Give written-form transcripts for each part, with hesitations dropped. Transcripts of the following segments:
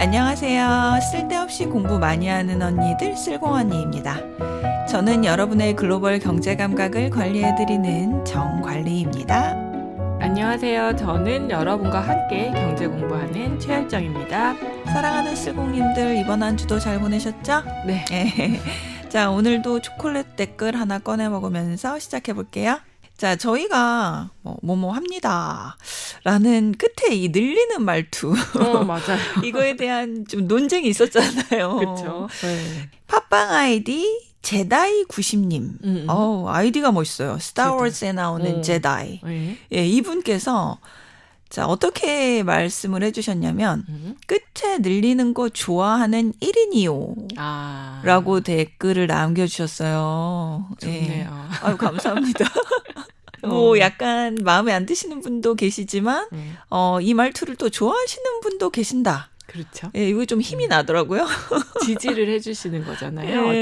안녕하세요. 쓸데없이 공부 많이 하는 언니들 쓸공언니입니다. 저는 여러분의 글로벌 경제 감각을 관리해드리는 정관리입니다. 안녕하세요. 저는 여러분과 함께 경제 공부하는 최열정입니다. 사랑하는 쓸공님들 이번 한 주도 잘 보내셨죠? 네. 자, 오늘도 초콜릿 댓글 하나 꺼내 먹으면서 시작해 볼게요. 자, 저희가 뭐뭐 합니다 라는 끝에 이 늘리는 말투 맞아요. 이거에 대한 좀 논쟁이 있었잖아요. 그렇죠. 네. 팟빵 아이디 제다이90님. 아이디가 멋있어요. 스타워즈에 나오는 제다이. 네. 예, 이분께서 자, 어떻게 말씀을 해주셨냐면 끝에 늘리는 거 좋아하는 1인이요 라고 댓글을 남겨주셨어요. 좋네요. 예. 아유, 감사합니다. 뭐 약간 마음에 안 드시는 분도 계시지만 이 말투를 또 좋아하시는 분도 계신다. 그렇죠. 예, 이거 좀 힘이 나더라고요. 지지를 해주시는 거잖아요. 예.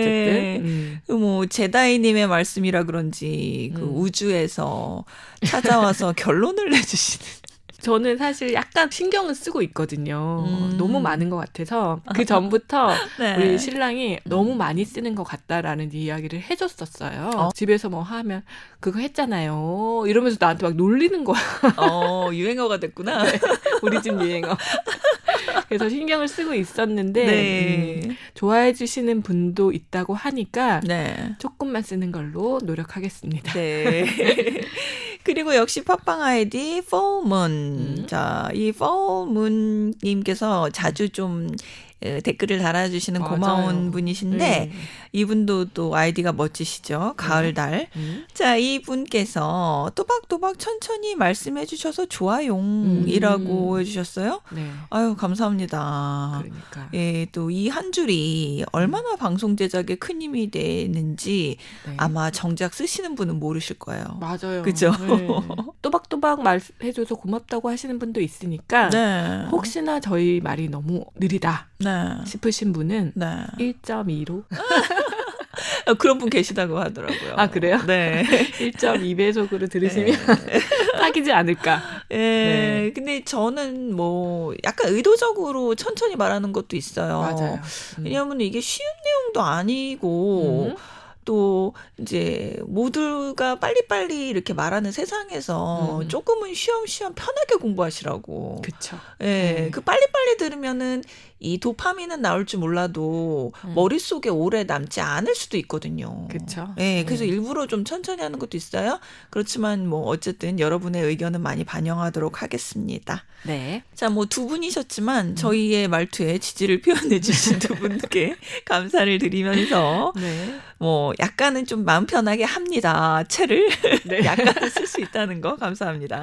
어쨌든. 뭐 제다이님의 말씀이라 그런지 그 우주에서 찾아와서 결론을 내주시는. 저는 사실 약간 신경을 쓰고 있거든요. 너무 많은 것 같아서 그 전부터 네. 우리 신랑이 너무 많이 쓰는 것 같다라는 이야기를 해줬었어요. 집에서 뭐 하면 그거 했잖아요. 이러면서 나한테 막 놀리는 거야. 유행어가 됐구나. 네, 우리 집 유행어. 그래서 신경을 쓰고 있었는데 네. 좋아해 주시는 분도 있다고 하니까 네. 조금만 쓰는 걸로 노력하겠습니다. 네. 그리고 역시 팟빵 아이디 포문. 자, 이 포문님께서 자주 좀 댓글을 달아주시는 맞아요. 고마운 분이신데 이분도 또 아이디가 멋지시죠. 가을달. 자, 이분께서 또박또박 천천히 말씀해 주셔서 좋아용이라고 해주셨어요. 네. 아유, 감사합니다. 그러니까. 예, 또 이 한 줄이 얼마나 방송 제작에 큰 힘이 되는지 네. 아마 정작 쓰시는 분은 모르실 거예요. 맞아요. 그죠? 네. 또박또박 말해줘서 고맙다고 하시는 분도 있으니까 네. 혹시나 저희 말이 너무 느리다 네. 싶으신 분은 네. 1.2로 그런 분 계시다고 하더라고요. 아, 그래요? 네. 1.2배속으로 들으시면 사귀지 않을까. 예. 네. 근데 저는 뭐 약간 의도적으로 천천히 말하는 것도 있어요. 맞아요. 왜냐하면 이게 쉬운 내용도 아니고 또 이제 모두가 빨리빨리 이렇게 말하는 세상에서 조금은 쉬엄쉬엄 편하게 공부하시라고. 그쵸. 예, 그 빨리빨리 들으면은 이 도파민은 나올 줄 몰라도 머릿속에 오래 남지 않을 수도 있거든요. 그쵸. 예, 그래서 일부러 좀 천천히 하는 것도 있어요. 그렇지만 뭐 어쨌든 여러분의 의견은 많이 반영하도록 하겠습니다. 네. 자, 뭐 두 분이셨지만 저희의 말투에 지지를 표현해 주신 두 분께 감사를 드리면서 네. 뭐 약간은 좀 마음 편하게 합니다. 채를 네. 약간은 쓸 수 있다는 거 감사합니다.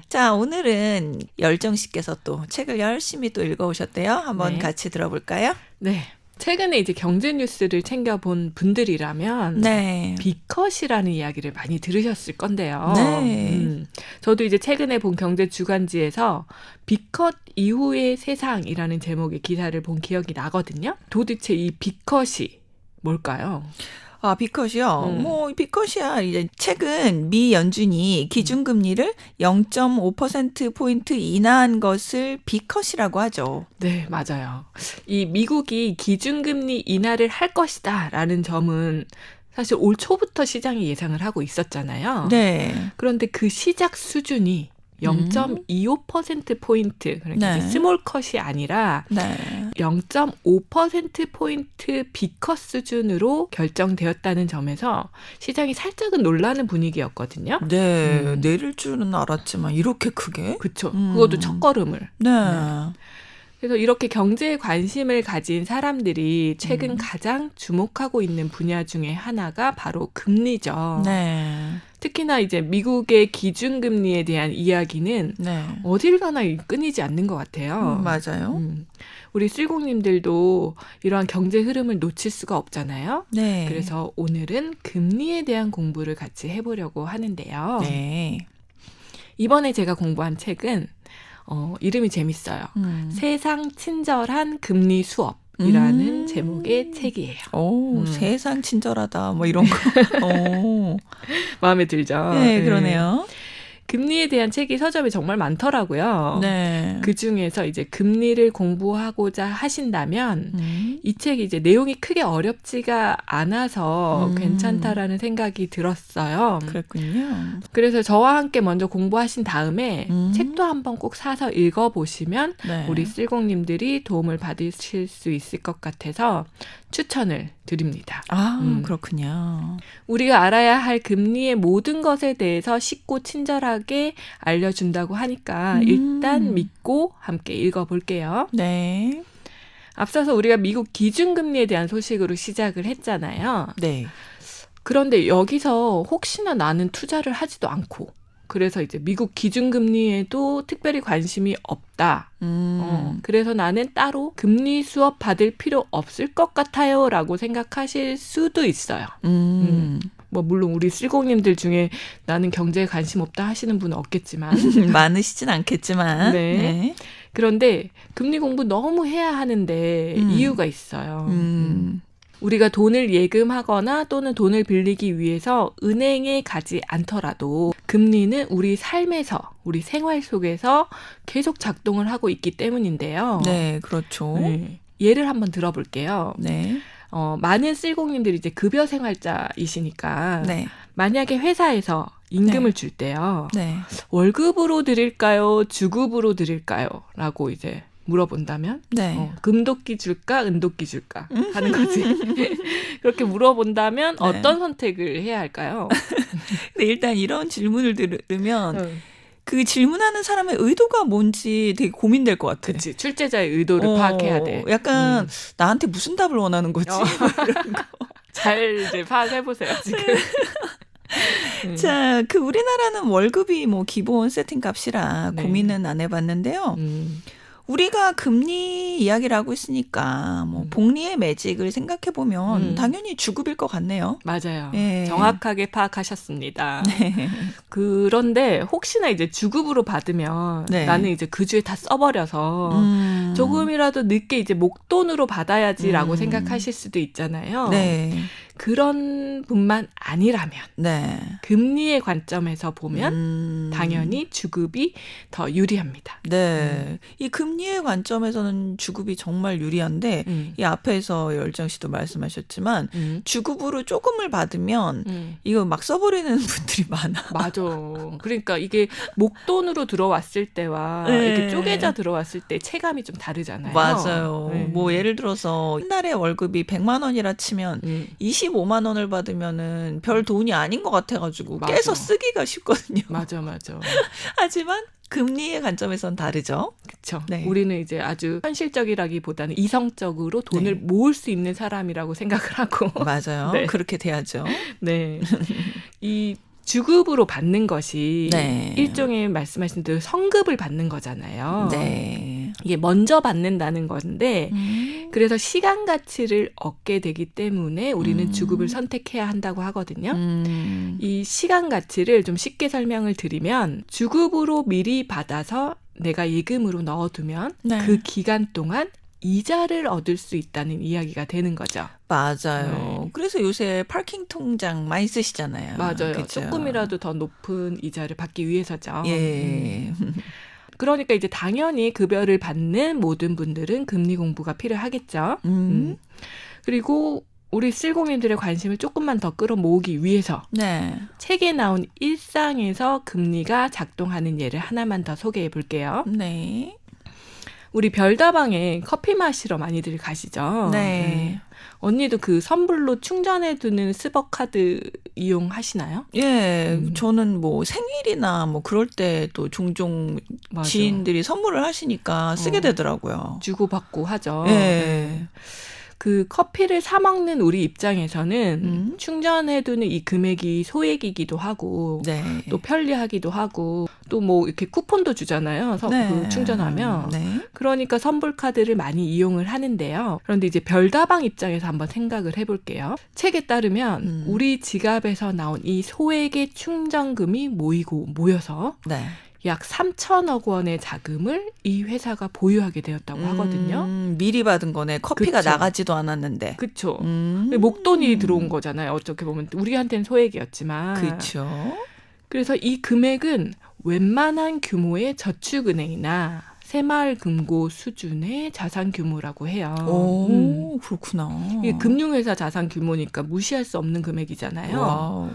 자, 오늘은 열정 씨께서 또 책을 열심히 또 읽어오셨대요. 한번 네. 같이 들어볼까요? 네. 최근에 이제 경제 뉴스를 챙겨본 분들이라면 네. 비컷이라는 이야기를 많이 들으셨을 건데요. 네. 저도 이제 최근에 본 경제 주간지에서 비컷 이후의 세상이라는 제목의 기사를 본 기억이 나거든요. 도대체 이 비컷이 뭘까요? 아, 비컷이요? 뭐, 비컷이야. 이제 최근 미 연준이 기준금리를 0.5%포인트 인하한 것을 비컷이라고 하죠. 네, 맞아요. 이 미국이 기준금리 인하를 할 것이다 라는 점은 사실 올 초부터 시장이 예상을 하고 있었잖아요. 네. 그런데 그 시작 수준이 0.25%포인트, 그러니까 네. 이제 스몰 컷이 아니라 네. 0.5%포인트 비컷 수준으로 결정되었다는 점에서 시장이 살짝은 놀라는 분위기였거든요. 네. 내릴 줄은 알았지만 이렇게 크게? 그렇죠. 그것도 첫걸음을. 네. 그래서 이렇게 경제에 관심을 가진 사람들이 최근 가장 주목하고 있는 분야 중에 하나가 바로 금리죠. 네. 특히나 이제 미국의 기준금리에 대한 이야기는 네. 어딜 가나 끊이지 않는 것 같아요. 맞아요. 우리 쓸공님들도 이러한 경제 흐름을 놓칠 수가 없잖아요. 네. 그래서 오늘은 금리에 대한 공부를 같이 해보려고 하는데요. 네. 이번에 제가 공부한 책은 이름이 재밌어요. 세상 친절한 금리 수업이라는 제목의 책이에요. 오, 세상 친절하다. 뭐 이런 거. 오. 마음에 들죠? 네, 그러네요. 금리에 대한 책이 서점에 정말 많더라고요. 네. 그 중에서 이제 금리를 공부하고자 하신다면 이 책이 이제 내용이 크게 어렵지가 않아서 괜찮다라는 생각이 들었어요. 그랬군요. 그래서 저와 함께 먼저 공부하신 다음에 책도 한번 꼭 사서 읽어보시면 네. 우리 쓸공님들이 도움을 받으실 수 있을 것 같아서 추천을 드립니다. 그렇군요. 우리가 알아야 할 금리의 모든 것에 대해서 쉽고 친절하게 알려준다고 하니까 일단 믿고 함께 읽어볼게요. 네. 앞서서 우리가 미국 기준금리에 대한 소식으로 시작을 했잖아요. 네. 그런데 여기서 혹시나 나는 투자를 하지도 않고 그래서 이제 미국 기준금리에도 특별히 관심이 없다. 그래서 나는 따로 금리 수업 받을 필요 없을 것 같아요 라고 생각하실 수도 있어요. 뭐 물론 우리 쓸공님들 중에 나는 경제에 관심 없다 하시는 분은 없겠지만 많으시진 않겠지만 네. 네. 그런데 금리 공부 너무 해야 하는데 이유가 있어요. 우리가 돈을 예금하거나 또는 돈을 빌리기 위해서 은행에 가지 않더라도 금리는 우리 삶에서, 우리 생활 속에서 계속 작동을 하고 있기 때문인데요. 네, 그렇죠. 네. 예를 한번 들어볼게요. 네. 많은 쓸공님들이 이제 급여 생활자이시니까 네. 만약에 회사에서 임금을 줄 때요. 네. 월급으로 드릴까요? 주급으로 드릴까요? 라고 이제 물어본다면 네. 금도끼 줄까 은도끼 줄까 하는 거지. 그렇게 물어본다면 네. 어떤 선택을 해야 할까요? 근데 일단 이런 질문을 들으면 그 질문하는 사람의 의도가 뭔지 되게 고민될 것 같아. 그치. 출제자의 의도를 파악해야 돼. 약간 나한테 무슨 답을 원하는 거지? 이런 거. 잘 이제 파악해보세요, 지금. 자, 그 우리나라는 월급이 뭐 기본 세팅 값이라 네. 고민은 안 해봤는데요. 우리가 금리 이야기를 하고 있으니까 뭐 복리의 매직을 생각해 보면 당연히 주급일 것 같네요. 맞아요. 예. 정확하게 파악하셨습니다. 네. 그런데 혹시나 이제 주급으로 받으면 네. 나는 이제 그 주에 다 써버려서 조금이라도 늦게 이제 목돈으로 받아야지라고 생각하실 수도 있잖아요. 네. 그런 분만 아니라면 네. 금리의 관점에서 보면 당연히 주급이 더 유리합니다. 네. 이 금리의 관점에서는 주급이 정말 유리한데 이 앞에서 열정 씨도 말씀하셨지만 주급으로 조금을 받으면 이거 막 써버리는 분들이 많아. 맞아. 그러니까 이게 목돈으로 들어왔을 때와 네. 이렇게 쪼개져 들어왔을 때 체감이 좀 다르잖아요. 맞아요. 네. 뭐 예를 들어서 한 달에 월급이 100만 원이라 치면 25만 원을 받으면은 별 돈이 아닌 것 같아가지고 맞아. 깨서 쓰기가 쉽거든요. 맞아. 하지만 금리의 관점에서는 다르죠. 그렇죠. 네. 우리는 이제 아주 현실적이라기보다는 이성적으로 돈을 모을 수 있는 사람이라고 생각을 하고. 맞아요. 네. 그렇게 돼야죠. 네. 이 주급으로 받는 것이 네. 일종의 말씀하신 대로 성급을 받는 거잖아요. 네. 이게 먼저 받는다는 건데 그래서 시간 가치를 얻게 되기 때문에 우리는 주급을 선택해야 한다고 하거든요. 이 시간 가치를 좀 쉽게 설명을 드리면 주급으로 미리 받아서 내가 예금으로 넣어두면 네. 그 기간 동안 이자를 얻을 수 있다는 이야기가 되는 거죠. 맞아요. 네. 그래서 요새 파킹 통장 많이 쓰시잖아요. 맞아요. 그죠? 조금이라도 더 높은 이자를 받기 위해서죠. 예. 그러니까 이제 당연히 급여를 받는 모든 분들은 금리 공부가 필요하겠죠. 그리고 우리 쓸공인들의 관심을 조금만 더 끌어모으기 위해서 네. 책에 나온 일상에서 금리가 작동하는 예를 하나만 더 소개해 볼게요. 네. 우리 별다방에 커피 마시러 많이들 가시죠. 네. 언니도 그 선불로 충전해두는 스벅카드 이용하시나요? 예, 저는 뭐 생일이나 뭐 그럴 때 또 종종 맞아. 지인들이 선물을 하시니까 쓰게 되더라고요. 주고받고 하죠. 예. 그 커피를 사 먹는 우리 입장에서는 충전해두는 이 금액이 소액이기도 하고 네. 또 편리하기도 하고 또 뭐 이렇게 쿠폰도 주잖아요. 네. 그 충전하면. 네. 그러니까 선불 카드를 많이 이용을 하는데요. 그런데 이제 별다방 입장에서 한번 생각을 해볼게요. 책에 따르면 우리 지갑에서 나온 이 소액의 충전금이 모여서 네. 약 3천억 원의 자금을 이 회사가 보유하게 되었다고 하거든요. 미리 받은 거네. 커피가 그쵸. 나가지도 않았는데. 그렇죠. 목돈이 들어온 거잖아요. 어떻게 보면 우리한테는 소액이었지만. 그렇죠. 그래서 이 금액은 웬만한 규모의 저축은행이나 새마을금고 수준의 자산 규모라고 해요. 오, 그렇구나. 이게 금융회사 자산 규모니까 무시할 수 없는 금액이잖아요. 와우.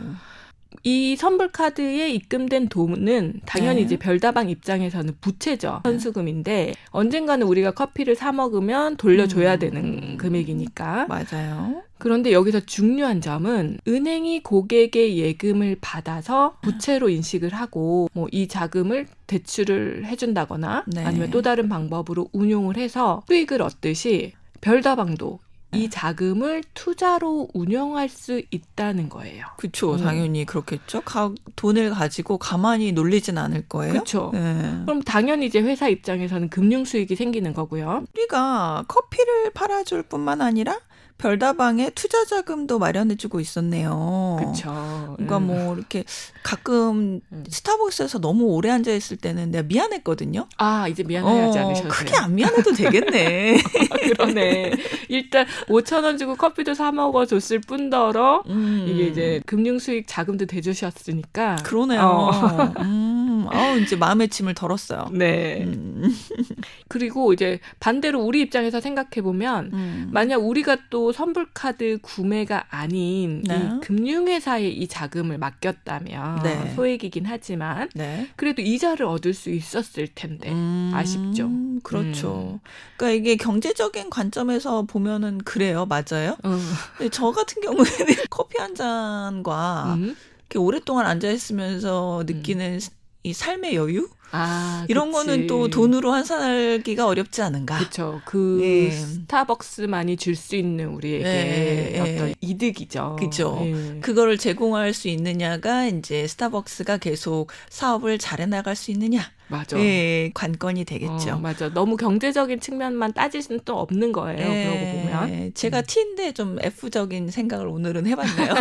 이 선불카드에 입금된 돈은 당연히 네. 이제 별다방 입장에서는 부채죠. 현수금인데 언젠가는 우리가 커피를 사 먹으면 돌려줘야 되는 금액이니까. 맞아요. 그런데 여기서 중요한 점은 은행이 고객의 예금을 받아서 부채로 인식을 하고 뭐 이 자금을 대출을 해준다거나 네. 아니면 또 다른 방법으로 운용을 해서 수익을 얻듯이 별다방도 이 자금을 투자로 운영할 수 있다는 거예요. 그렇죠. 당연히 그렇겠죠. 돈을 가지고 가만히 놀리진 않을 거예요. 그렇죠. 네. 그럼 당연히 이제 회사 입장에서는 금융 수익이 생기는 거고요. 우리가 커피를 팔아줄 뿐만 아니라 별다방에 투자 자금도 마련해주고 있었네요. 그렇죠. 그러니까 뭐 이렇게 가끔 스타벅스에서 너무 오래 앉아 있을 때는 내가 미안했거든요. 아, 이제 미안해하지 않으셔도 크게 돼요. 안 미안해도 되겠네. 그러네. 일단 5,000원 주고 커피도 사 먹어줬을 뿐더러 이게 이제 금융 수익 자금도 대주셨으니까. 그러네요. 이제 마음의 짐을 덜었어요. 네. 그리고 이제 반대로 우리 입장에서 생각해 보면 만약 우리가 또 선불카드 구매가 아닌 네. 이 금융회사에 이 자금을 맡겼다면 네. 소액이긴 하지만 네. 그래도 이자를 얻을 수 있었을 텐데 아쉽죠. 그렇죠. 그러니까 이게 경제적인 관점에서 보면은 그래요. 맞아요. 근데 저 같은 경우에는 커피 한 잔과 이렇게 오랫동안 앉아 있으면서 느끼는 이 삶의 여유? 이런 그치. 거는 또 돈으로 환산하기가 어렵지 않은가? 그렇죠. 그 예. 스타벅스만이 줄 수 있는 우리에게 예, 어떤 예. 이득이죠. 그죠. 예. 그거를 제공할 수 있느냐가 이제 스타벅스가 계속 사업을 잘 해나갈 수 있느냐? 맞아. 예, 관건이 되겠죠. 맞아. 너무 경제적인 측면만 따질 수는 또 없는 거예요. 그러고 보면. 제가 T인데 좀 F적인 생각을 오늘은 해봤네요.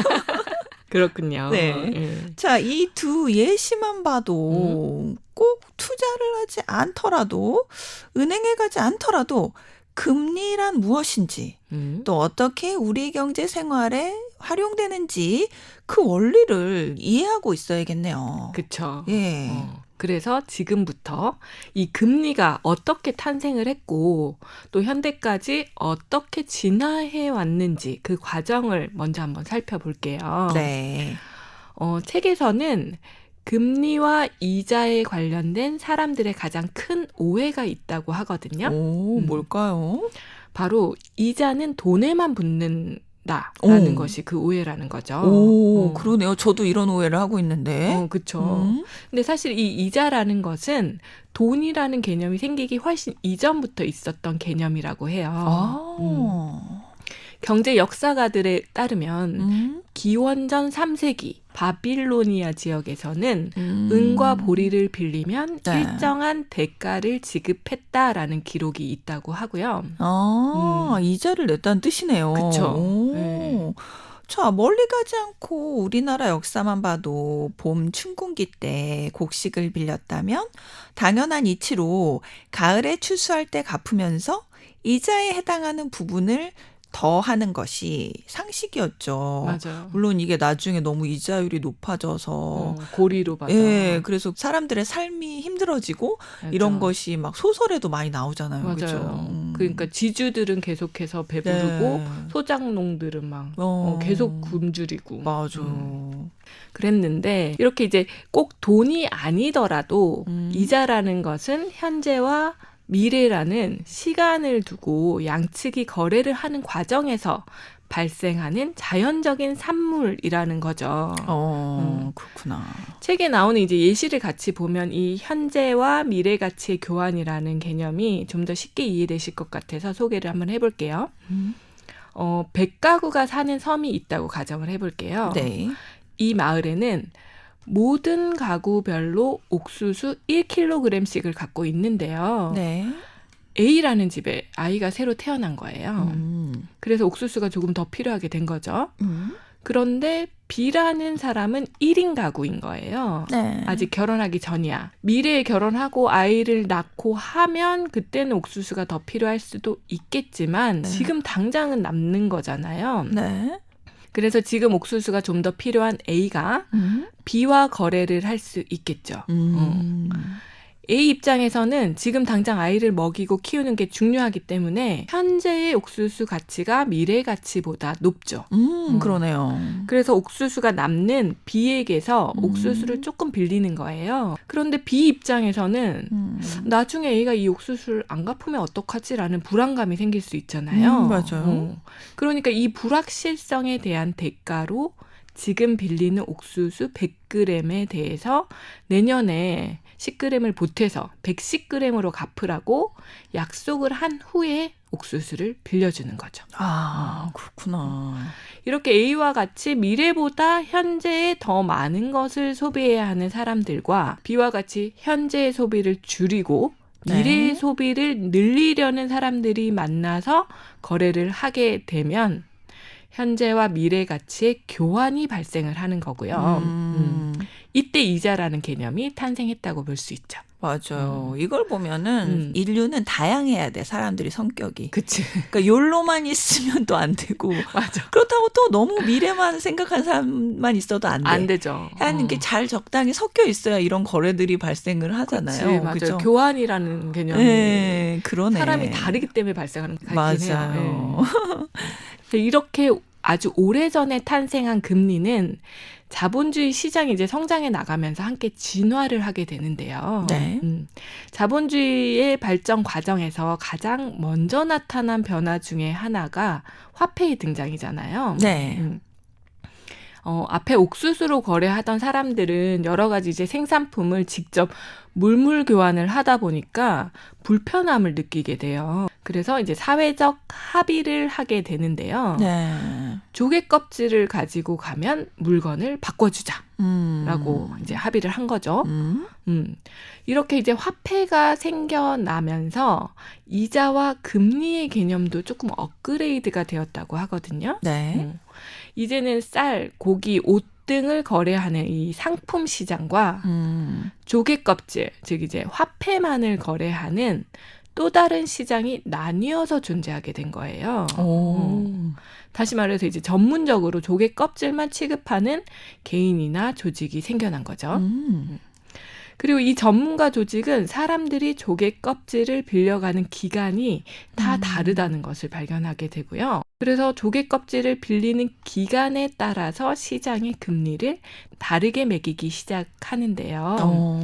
그렇군요. 네. 예. 자, 이 두 예시만 봐도 꼭 투자를 하지 않더라도 은행에 가지 않더라도 금리란 무엇인지 또 어떻게 우리 경제 생활에 활용되는지 그 원리를 이해하고 있어야겠네요. 그렇죠. 예. 그래서 지금부터 이 금리가 어떻게 탄생을 했고 또 현대까지 어떻게 진화해 왔는지 그 과정을 먼저 한번 살펴볼게요. 네. 책에서는 금리와 이자에 관련된 사람들의 가장 큰 오해가 있다고 하거든요. 뭘까요? 바로 이자는 돈에만 붙는다라는 것이 그 오해라는 거죠. 그러네요. 저도 이런 오해를 하고 있는데. 그렇죠. 근데 사실 이 이자라는 것은 돈이라는 개념이 생기기 훨씬 이전부터 있었던 개념이라고 해요. 경제 역사가들에 따르면 기원전 3세기 바빌로니아 지역에서는 은과 보리를 빌리면 네. 일정한 대가를 지급했다라는 기록이 있다고 하고요. 이자를 냈다는 뜻이네요. 그쵸. 네. 자, 멀리 가지 않고 우리나라 역사만 봐도 봄 춘궁기 때 곡식을 빌렸다면 당연한 이치로 가을에 추수할 때 갚으면서 이자에 해당하는 부분을 더 하는 것이 상식이었죠. 맞아요. 물론 이게 나중에 너무 이자율이 높아져서 고리로 받아. 예, 그래서 사람들의 삶이 힘들어지고 맞아. 이런 것이 막 소설에도 많이 나오잖아요. 맞아요. 그렇죠? 그러니까 지주들은 계속해서 배부르고 네. 소작농들은 막 계속 굶주리고. 맞아. 그랬는데 이렇게 이제 꼭 돈이 아니더라도 이자라는 것은 현재와 미래라는 시간을 두고 양측이 거래를 하는 과정에서 발생하는 자연적인 산물이라는 거죠. 그렇구나. 책에 나오는 이제 예시를 같이 보면 이 현재와 미래 가치의 교환이라는 개념이 좀 더 쉽게 이해되실 것 같아서 소개를 한번 해볼게요. 100가구가 사는 섬이 있다고 가정을 해볼게요. 네. 이 마을에는 모든 가구별로 옥수수 1kg씩을 갖고 있는데요. 네. A라는 집에 아이가 새로 태어난 거예요. 그래서 옥수수가 조금 더 필요하게 된 거죠. 그런데 B라는 사람은 1인 가구인 거예요. 네. 아직 결혼하기 전이야. 미래에 결혼하고 아이를 낳고 하면 그때는 옥수수가 더 필요할 수도 있겠지만 지금 당장은 남는 거잖아요. 네. 그래서 지금 옥수수가 좀 더 필요한 A가 B와 거래를 할 수 있겠죠. A 입장에서는 지금 당장 아이를 먹이고 키우는 게 중요하기 때문에 현재의 옥수수 가치가 미래 가치보다 높죠. 그러네요. 그래서 옥수수가 남는 B에게서 옥수수를 조금 빌리는 거예요. 그런데 B 입장에서는 나중에 A가 이 옥수수를 안 갚으면 어떡하지라는 불안감이 생길 수 있잖아요. 맞아요. 그러니까 이 불확실성에 대한 대가로 지금 빌리는 옥수수 100g에 대해서 내년에 10g을 보태서 110g으로 갚으라고 약속을 한 후에 옥수수를 빌려주는 거죠. 아, 그렇구나. 이렇게 A와 같이 미래보다 현재에 더 많은 것을 소비해야 하는 사람들과 B와 같이 현재의 소비를 줄이고 미래의 소비를 늘리려는 사람들이 만나서 거래를 하게 되면 현재와 미래 가치의 교환이 발생을 하는 거고요. 이때 이자라는 개념이 탄생했다고 볼 수 있죠. 맞아요. 이걸 보면은 인류는 다양해야 돼, 사람들이 성격이. 그치. 그러니까 욜로만 있으면 또 안 되고. 맞아. 그렇다고 또 너무 미래만 생각한 사람만 있어도 안 돼. 안 되죠. 하는 게 잘 적당히 섞여 있어야 이런 거래들이 발생을 하잖아요. 그치, 맞아요. 그죠? 교환이라는 개념이 네, 그러네. 사람이 다르기 때문에 발생하는 거긴 맞아요. 해요. 네. 이렇게 아주 오래전에 탄생한 금리는 자본주의 시장이 이제 성장해 나가면서 함께 진화를 하게 되는데요. 네. 자본주의의 발전 과정에서 가장 먼저 나타난 변화 중에 하나가 화폐의 등장이잖아요. 네. 앞에 옥수수로 거래하던 사람들은 여러 가지 이제 생산품을 직접 물물 교환을 하다 보니까 불편함을 느끼게 돼요. 그래서 이제 사회적 합의를 하게 되는데요. 네. 조개 껍질을 가지고 가면 물건을 바꿔주자라고 이제 합의를 한 거죠. 이렇게 이제 화폐가 생겨나면서 이자와 금리의 개념도 조금 업그레이드가 되었다고 하거든요. 네. 이제는 쌀, 고기, 옷 등을 거래하는 이 상품 시장과 조개 껍질, 즉 이제 화폐만을 거래하는 또 다른 시장이 나뉘어서 존재하게 된 거예요. 다시 말해서 이제 전문적으로 조개 껍질만 취급하는 개인이나 조직이 생겨난 거죠. 그리고 이 전문가 조직은 사람들이 조개 껍질을 빌려가는 기간이 다 다르다는 것을 발견하게 되고요. 그래서 조개 껍질을 빌리는 기간에 따라서 시장의 금리를 다르게 매기기 시작하는데요.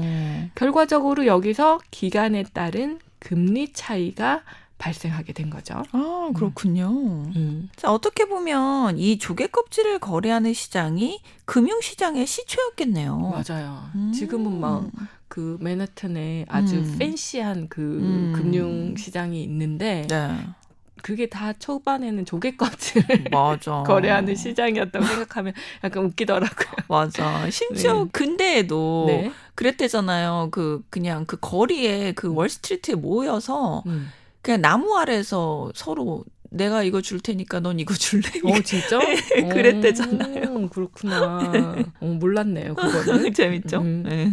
결과적으로 여기서 기간에 따른 금리 차이가 발생하게 된 거죠. 아, 그렇군요. 자, 어떻게 보면 이 조개 껍질을 거래하는 시장이 금융시장의 시초였겠네요. 맞아요. 지금은 막 그 맨하탄에 아주 팬시한 그 금융시장이 있는데 네. 그게 다 초반에는 조개 껍질 맞아. 거래하는 시장이었다고 생각하면 약간 웃기더라고요. 맞아. 심지어 네. 근대에도 네. 그랬대잖아요. 그냥 그 거리에 그 월스트리트에 모여서 그냥 나무 아래서 서로 내가 이거 줄 테니까 넌 이거 줄래? 진짜? 그랬대잖아요. 그렇구나. 몰랐네요, 그거는. 재밌죠? 네.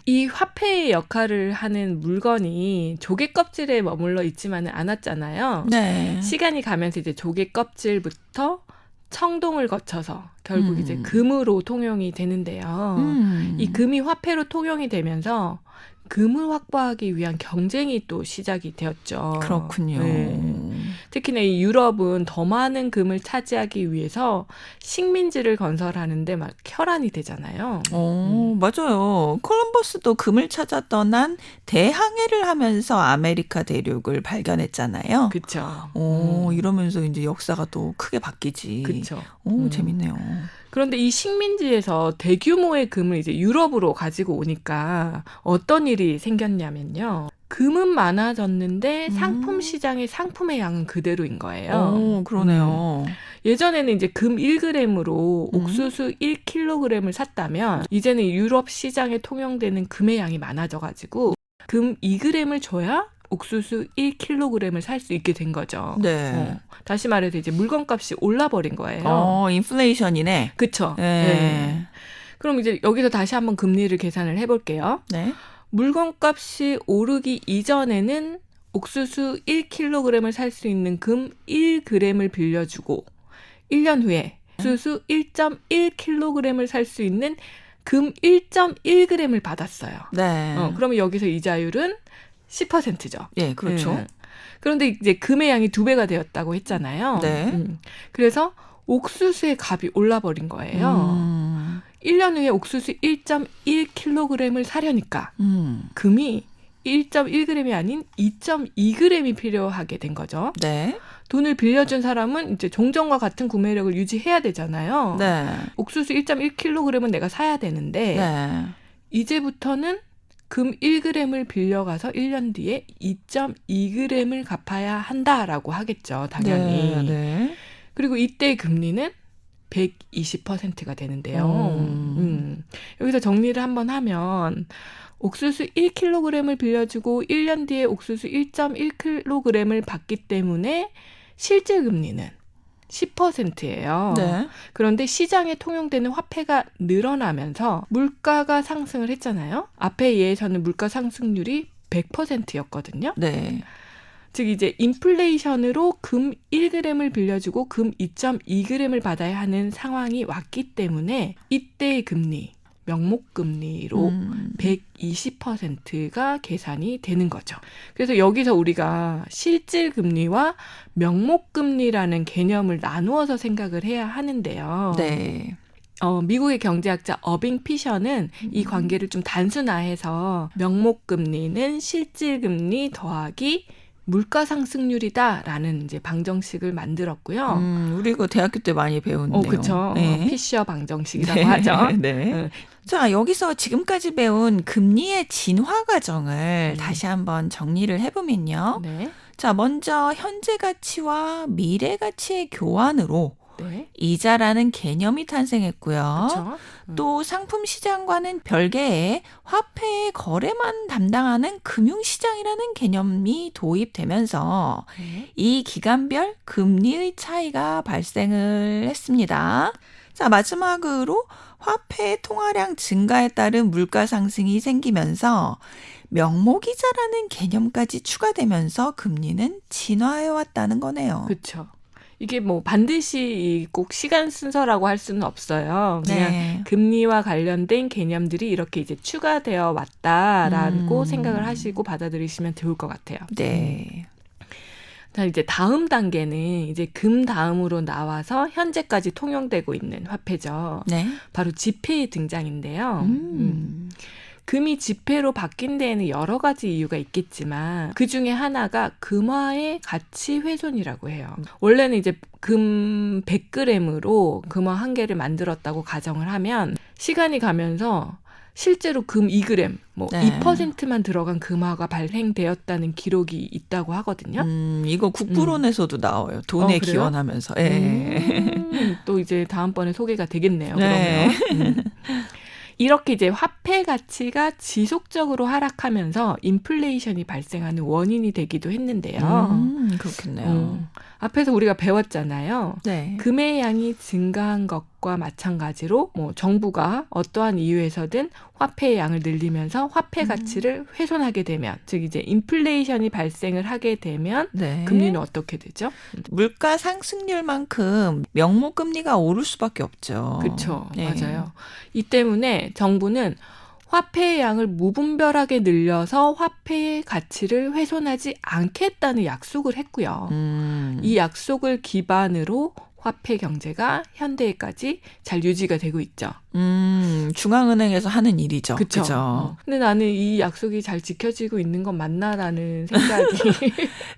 이 화폐의 역할을 하는 물건이 조개 껍질에 머물러 있지만은 않았잖아요. 네. 시간이 가면서 이제 조개 껍질부터 청동을 거쳐서 결국 이제 금으로 통용이 되는데요. 이 금이 화폐로 통용이 되면서 금을 확보하기 위한 경쟁이 또 시작이 되었죠. 그렇군요. 네. 특히나 이 유럽은 더 많은 금을 차지하기 위해서 식민지를 건설하는데 막 혈안이 되잖아요. 맞아요. 콜럼버스도 금을 찾아 떠난 대항해를 하면서 아메리카 대륙을 발견했잖아요. 그렇죠. 이러면서 이제 역사가 또 크게 바뀌지. 그렇죠. 재밌네요. 그런데 이 식민지에서 대규모의 금을 이제 유럽으로 가지고 오니까 어떤 일이 생겼냐면요. 금은 많아졌는데 상품 시장의 상품의 양은 그대로인 거예요. 그러네요. 예전에는 이제 금 1g으로 옥수수 1kg을 샀다면 이제는 유럽 시장에 통용되는 금의 양이 많아져가지고 금 2g을 줘야 옥수수 1kg을 살 수 있게 된 거죠. 네. 다시 말해서 이제 물건값이 올라버린 거예요. 인플레이션이네. 그렇죠. 네. 그럼 이제 여기서 다시 한번 금리를 계산을 해볼게요. 네. 물건값이 오르기 이전에는 옥수수 1kg을 살 수 있는 금 1g을 빌려주고 1년 후에 옥수수 1.1kg을 살 수 있는 금 1.1g을 받았어요. 네. 그러면 여기서 이자율은 10%죠. 예, 그렇죠. 그런데 이제 금의 양이 2배가 되었다고 했잖아요. 네. 그래서 옥수수의 값이 올라버린 거예요. 1년 후에 옥수수 1.1kg을 사려니까 금이 1.1g이 아닌 2.2g이 필요하게 된 거죠. 네. 돈을 빌려준 사람은 이제 종전과 같은 구매력을 유지해야 되잖아요. 네. 옥수수 1.1kg은 내가 사야 되는데 네. 이제부터는 금 1g을 빌려가서 1년 뒤에 2.2g을 갚아야 한다라고 하겠죠. 당연히. 네. 네. 그리고 이때 금리는 120%가 되는데요. 여기서 정리를 한번 하면 옥수수 1kg을 빌려주고 1년 뒤에 옥수수 1.1kg을 받기 때문에 실제 금리는 10%예요. 네. 그런데 시장에 통용되는 화폐가 늘어나면서 물가가 상승을 했잖아요. 앞에 예에서는 물가 상승률이 100%였거든요. 네. 즉 이제 인플레이션으로 금 1g을 빌려주고 금 2.2g을 받아야 하는 상황이 왔기 때문에 이때의 금리, 명목금리로 120%가 계산이 되는 거죠. 그래서 여기서 우리가 실질금리와 명목금리라는 개념을 나누어서 생각을 해야 하는데요. 네. 미국의 경제학자 어빙 피셔는 이 관계를 좀 단순화해서 명목금리는 실질금리 더하기 물가 상승률이다라는 이제 방정식을 만들었고요. 우리 그 대학교 때 많이 배웠네요. 그렇죠. 네. 피셔 방정식이라고 네. 하죠. 네. 자, 여기서 지금까지 배운 금리의 진화 과정을 다시 한번 정리를 해보면요. 네. 자, 먼저 현재 가치와 미래 가치의 교환으로 네. 이자라는 개념이 탄생했고요. 그렇죠. 또 상품 시장과는 별개의 화폐의 거래만 담당하는 금융시장이라는 개념이 도입되면서 이 기간별 금리의 차이가 발생을 했습니다. 자, 마지막으로 화폐의 통화량 증가에 따른 물가 상승이 생기면서 명목이자라는 개념까지 추가되면서 금리는 진화해 왔다는 거네요. 그렇죠. 이게 뭐 반드시 꼭 시간 순서라고 할 수는 없어요. 그냥 네. 금리와 관련된 개념들이 이렇게 이제 추가되어 왔다라고 생각을 하시고 받아들이시면 좋을 것 같아요. 네. 자, 이제 다음 단계는 이제 금 다음으로 나와서 현재까지 통용되고 있는 화폐죠. 네. 바로 지폐의 등장인데요. 금이 지폐로 바뀐 데에는 여러 가지 이유가 있겠지만 그 중에 하나가 금화의 가치 훼손이라고 해요. 원래는 이제 금 100g으로 금화 한 개를 만들었다고 가정을 하면 시간이 가면서 실제로 금 2g, 뭐 네. 2%만 들어간 금화가 발행되었다는 기록이 있다고 하거든요. 이거 국부론에서도 나와요. 돈에 그래요? 기원하면서. 예. 또 이제 다음번에 소개가 되겠네요. 네. 그러면. 이렇게 이제 화폐 가치가 지속적으로 하락하면서 인플레이션이 발생하는 원인이 되기도 했는데요. 그렇겠네요. 앞에서 우리가 배웠잖아요. 네. 금의 양이 증가한 것과 마찬가지로 뭐 정부가 어떠한 이유에서든 화폐의 양을 늘리면서 화폐 가치를 훼손하게 되면, 즉 이제 인플레이션이 발생을 하게 되면 네. 금리는 어떻게 되죠? 물가 상승률만큼 명목 금리가 오를 수밖에 없죠. 그렇죠. 네. 맞아요. 이 때문에 정부는 화폐의 양을 무분별하게 늘려서 화폐의 가치를 훼손하지 않겠다는 약속을 했고요. 이 약속을 기반으로 화폐 경제가 현대까지 잘 유지가 되고 있죠. 중앙은행에서 하는 일이죠. 그렇죠. 근데 나는 이 약속이 잘 지켜지고 있는 건 맞나라는 생각이.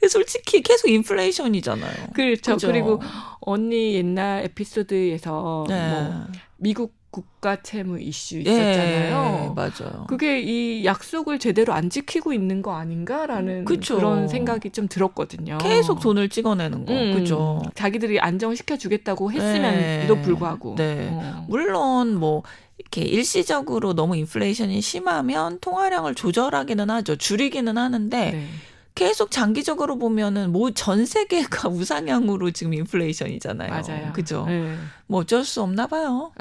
솔직히 계속 인플레이션이잖아요. 그렇죠. 그죠? 그리고 언니 옛날 에피소드에서 네. 뭐 미국 국가 채무 이슈 있었잖아요. 예, 맞아요. 그게 이 약속을 제대로 안 지키고 있는 거 아닌가라는 그쵸. 그런 생각이 좀 들었거든요. 계속 돈을 찍어내는 거. 그죠? 자기들이 안정시켜 주겠다고 했음에도 네. 불구하고. 네. 물론 뭐 이렇게 일시적으로 너무 인플레이션이 심하면 통화량을 조절하기는 하죠. 줄이기는 하는데 네. 계속 장기적으로 보면은 뭐 전 세계가 우상향으로 지금 인플레이션이잖아요. 맞아요. 그죠? 네. 뭐 어쩔 수 없나 봐요.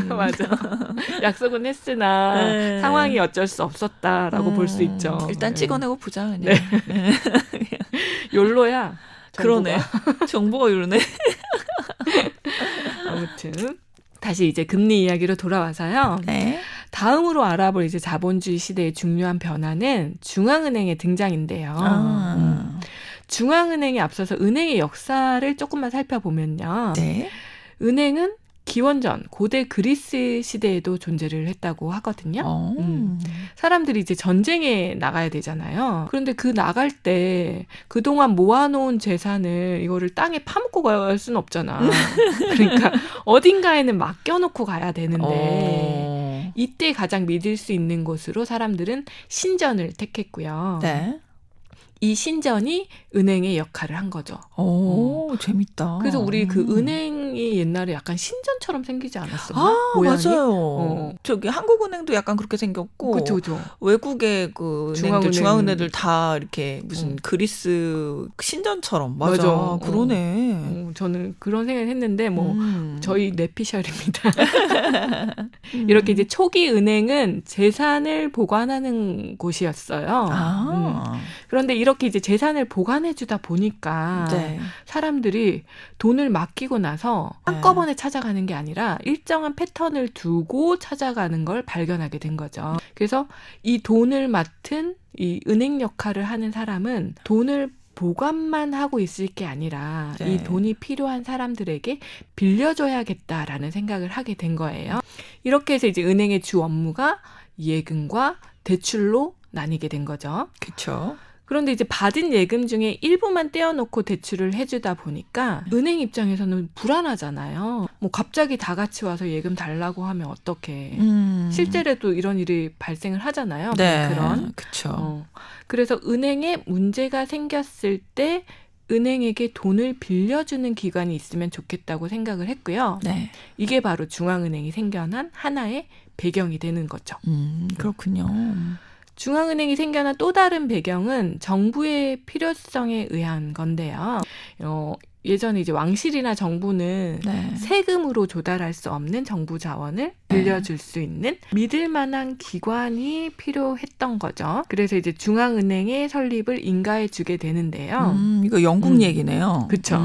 맞아. 약속은 했으나 네. 상황이 어쩔 수 없었다라고 볼 수 있죠. 일단 네. 찍어내고 보자 그냥. 네. 욜로야. 그러네. 정보가 이러네. 아무튼 다시 이제 금리 이야기로 돌아와서요. 네. 다음으로 알아볼 이제 자본주의 시대의 중요한 변화는 중앙은행의 등장인데요. 중앙은행에 앞서서 은행의 역사를 조금만 살펴보면요. 네. 은행은 기원전 고대 그리스 시대에도 존재를 했다고 하거든요. 사람들이 이제 전쟁에 나가야 되잖아요. 그런데 그 나갈 때 그동안 모아놓은 재산을 이거를 땅에 파묻고 갈 수는 없잖아. 그러니까 어딘가에는 맡겨놓고 가야 되는데 이때 가장 믿을 수 있는 곳으로 사람들은 신전을 택했고요. 네. 이 신전이 은행의 역할을 한 거죠. 오, 재밌다. 그래서 우리 그 은행이 옛날에 약간 신전처럼 생기지 않았었나? 아, 모양이? 맞아요. 저기 한국은행도 약간 그렇게 생겼고, 그쵸. 외국의 그 은행들, 중앙은행들 다 이렇게 무슨 그리스 신전처럼. 맞아. 그러네. 저는 그런 생각을 했는데, 저희 뇌피셜입니다. 이렇게 이제 초기 은행은 재산을 보관하는 곳이었어요. 그런데 이렇게 이제 재산을 보관해주다 보니까 네. 사람들이 돈을 맡기고 나서 한꺼번에 찾아가는 게 아니라 일정한 패턴을 두고 찾아가는 걸 발견하게 된 거죠. 그래서 이 돈을 맡은 이 은행 역할을 하는 사람은 돈을 보관만 하고 있을 게 아니라 네. 이 돈이 필요한 사람들에게 빌려줘야겠다라는 생각을 하게 된 거예요. 이렇게 해서 이제 은행의 주 업무가 예금과 대출로 나뉘게 된 거죠. 그렇죠. 그런데 이제 받은 예금 중에 일부만 떼어놓고 대출을 해주다 보니까 은행 입장에서는 불안하잖아요. 뭐 갑자기 다 같이 와서 예금 달라고 하면 어떡해. 실제로도 이런 일이 발생을 하잖아요. 네, 그런. 그렇죠. 그래서 은행에 문제가 생겼을 때 은행에게 돈을 빌려주는 기관이 있으면 좋겠다고 생각을 했고요. 네. 이게 바로 중앙은행이 생겨난 하나의 배경이 되는 거죠. 그렇군요. 중앙은행이 생겨난 또 다른 배경은 정부의 필요성에 의한 건데요. 예전에 이제 왕실이나 정부는 네. 세금으로 조달할 수 없는 정부 자원을 빌려줄 수 있는 믿을 만한 기관이 필요했던 거죠. 그래서 이제 중앙은행의 설립을 인가해 주게 되는데요. 이거 영국 얘기네요. 그렇죠.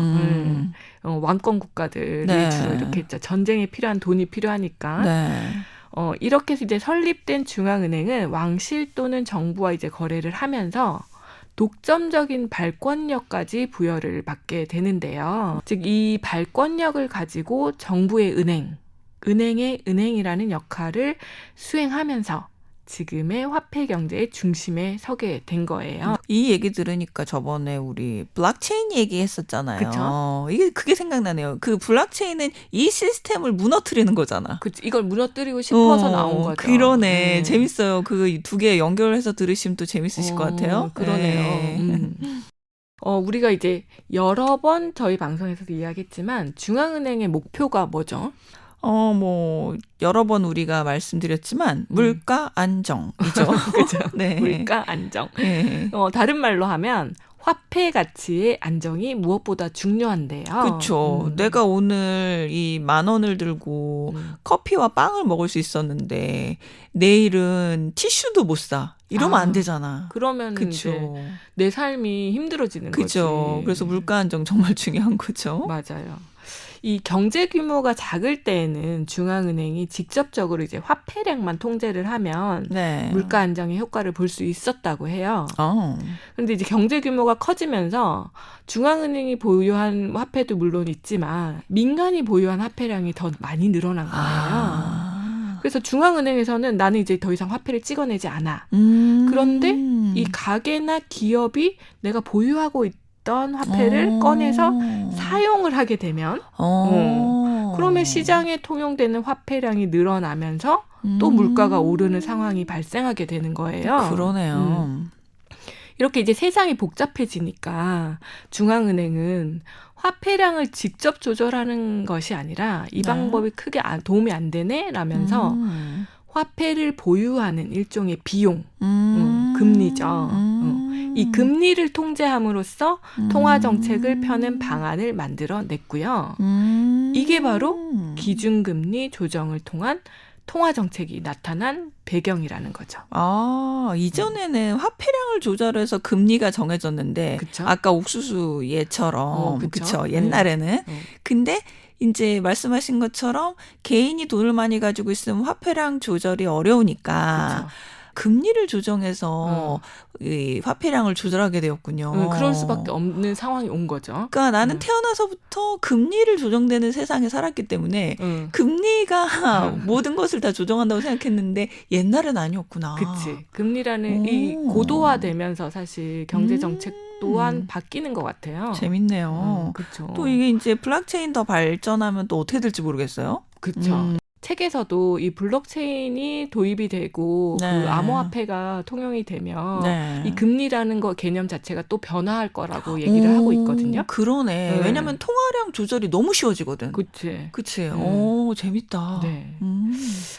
왕권 국가들이 네. 주로 이렇게 있죠. 전쟁에 필요한 돈이 필요하니까. 네. 이렇게 해서 이제 설립된 중앙은행은 왕실 또는 정부와 이제 거래를 하면서 독점적인 발권력까지 부여를 받게 되는데요. 즉, 이 발권력을 가지고 정부의 은행의 은행이라는 역할을 수행하면서 지금의 화폐 경제의 중심에 서게 된 거예요. 이 얘기 들으니까 저번에 우리 블록체인 얘기했었잖아요. 그쵸? 그게 생각나네요. 그 블록체인은 이 시스템을 무너뜨리는 거잖아. 이걸 무너뜨리고 싶어서 나온 거죠. 그러네. 재밌어요. 그 두 개 연결해서 들으시면 또 재밌으실 것 같아요. 그러네요. 우리가 이제 여러 번 저희 방송에서도 이야기했지만 중앙은행의 목표가 뭐죠? 여러 번 우리가 말씀드렸지만, 물가 안정이죠. 그죠. 네. 물가 안정. 네. 다른 말로 하면, 화폐 가치의 안정이 무엇보다 중요한데요. 그렇죠. 내가 오늘 이 10,000원을 들고 커피와 빵을 먹을 수 있었는데, 내일은 티슈도 못 사. 이러면 안 되잖아. 그러면 이제 내 삶이 힘들어지는 거지. 그렇죠. 그래서 물가 안정 정말 중요한 거죠. 맞아요. 이 경제 규모가 작을 때에는 중앙은행이 직접적으로 이제 화폐량만 통제를 하면 네. 물가 안정의 효과를 볼 수 있었다고 해요. 그런데 이제 경제 규모가 커지면서 중앙은행이 보유한 화폐도 물론 있지만 민간이 보유한 화폐량이 더 많이 늘어난 거예요. 그래서 중앙은행에서는 나는 이제 더 이상 화폐를 찍어내지 않아. 그런데 이 가게나 기업이 내가 보유하고 있던 화폐를 꺼내서 사용을 하게 되면 그러면 시장에 통용되는 화폐량이 늘어나면서 또 물가가 오르는 상황이 발생하게 되는 거예요. 그러네요. 이렇게 이제 세상이 복잡해지니까 중앙은행은 화폐량을 직접 조절하는 것이 아니라 이 방법이 크게 도움이 안 되네 라면서 화폐를 보유하는 일종의 비용, 금리죠. 이 금리를 통제함으로써 통화정책을 펴는 방안을 만들어냈고요. 이게 바로 기준금리 조정을 통한 통화정책이 나타난 배경이라는 거죠. 이전에는 화폐량을 조절해서 금리가 정해졌는데 그쵸? 아까 옥수수 얘처럼 그쵸? 옛날에는 근데 이제 말씀하신 것처럼 개인이 돈을 많이 가지고 있으면 화폐량 조절이 어려우니까 그쵸. 금리를 조정해서 이 화폐량을 조절하게 되었군요. 그럴 수밖에 없는 상황이 온 거죠. 그러니까 나는 태어나서부터 금리를 조정되는 세상에 살았기 때문에 금리가 모든 것을 다 조정한다고 생각했는데 옛날은 아니었구나. 그치. 금리라는 이 고도화되면서 사실 경제 정책 또한 바뀌는 것 같아요. 재밌네요. 그렇죠. 또 이게 이제 블록체인 더 발전하면 또 어떻게 될지 모르겠어요. 그렇죠. 책에서도 이 블록체인이 도입이 되고 네. 그 암호화폐가 통용이 되면 네. 이 금리라는 거 개념 자체가 또 변화할 거라고 얘기를 하고 있거든요. 그러네. 왜냐하면 통화량 조절이 너무 쉬워지거든. 그치. 오, 재밌다. 네.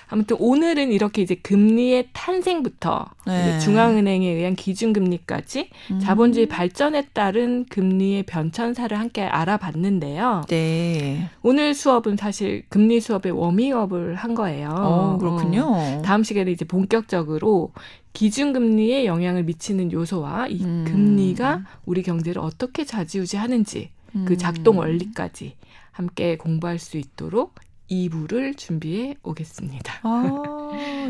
아무튼 오늘은 이렇게 이제 금리의 탄생부터 이제 중앙은행에 의한 기준금리까지 자본주의 발전에 따른 금리의 변천사를 함께 알아봤는데요. 네. 오늘 수업은 사실 금리 수업의 워밍업을 한 거예요. 그렇군요. 다음 시간에 이제 본격적으로 기준금리에 영향을 미치는 요소와 이 금리가 우리 경제를 어떻게 좌지우지하는지 그 작동 원리까지 함께 공부할 수 있도록 2부를 준비해 오겠습니다.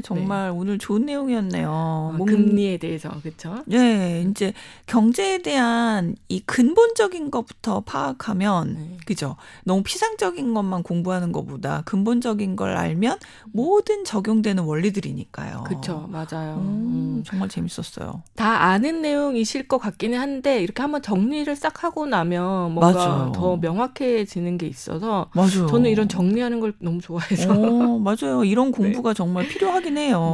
정말 네. 오늘 좋은 내용이었네요. 금리에 대해서, 그렇죠? 네, 이제 경제에 대한 이 근본적인 것부터 파악하면, 그죠? 너무 피상적인 것만 공부하는 것보다 근본적인 걸 알면 모든 적용되는 원리들이니까요. 그렇죠, 맞아요. 정말 재밌었어요. 다 아는 내용이실 것 같기는 한데 이렇게 한번 정리를 싹 하고 나면 뭔가 맞아요. 더 명확해지는 게 있어서 맞아요. 저는 이런 정리하는 걸 너무 좋아해서. 맞아요. 이런 공부가 정말 필요하긴 해요.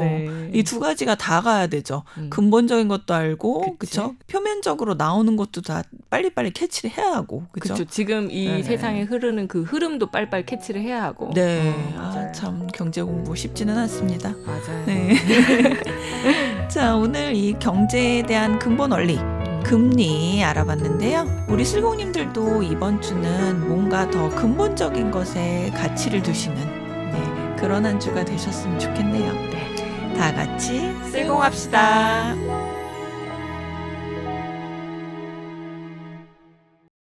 이 두 가지가 다 가야 되죠. 근본적인 것도 알고, 그렇죠? 표면적으로 나오는 것도 다 빨리빨리 캐치를 해야 하고, 그렇죠? 지금 이 세상에 흐르는 그 흐름도 빨리빨리 캐치를 해야 하고. 네, 참 경제 공부 쉽지는 않습니다. 맞아요. 네. 자, 오늘 이 경제에 대한 근본 원리. 금리 알아봤는데요. 우리 슬공님들도 이번 주는 뭔가 더 근본적인 것에 가치를 두시는 그런 한 주가 되셨으면 좋겠네요. 네. 다 같이 슬공합시다.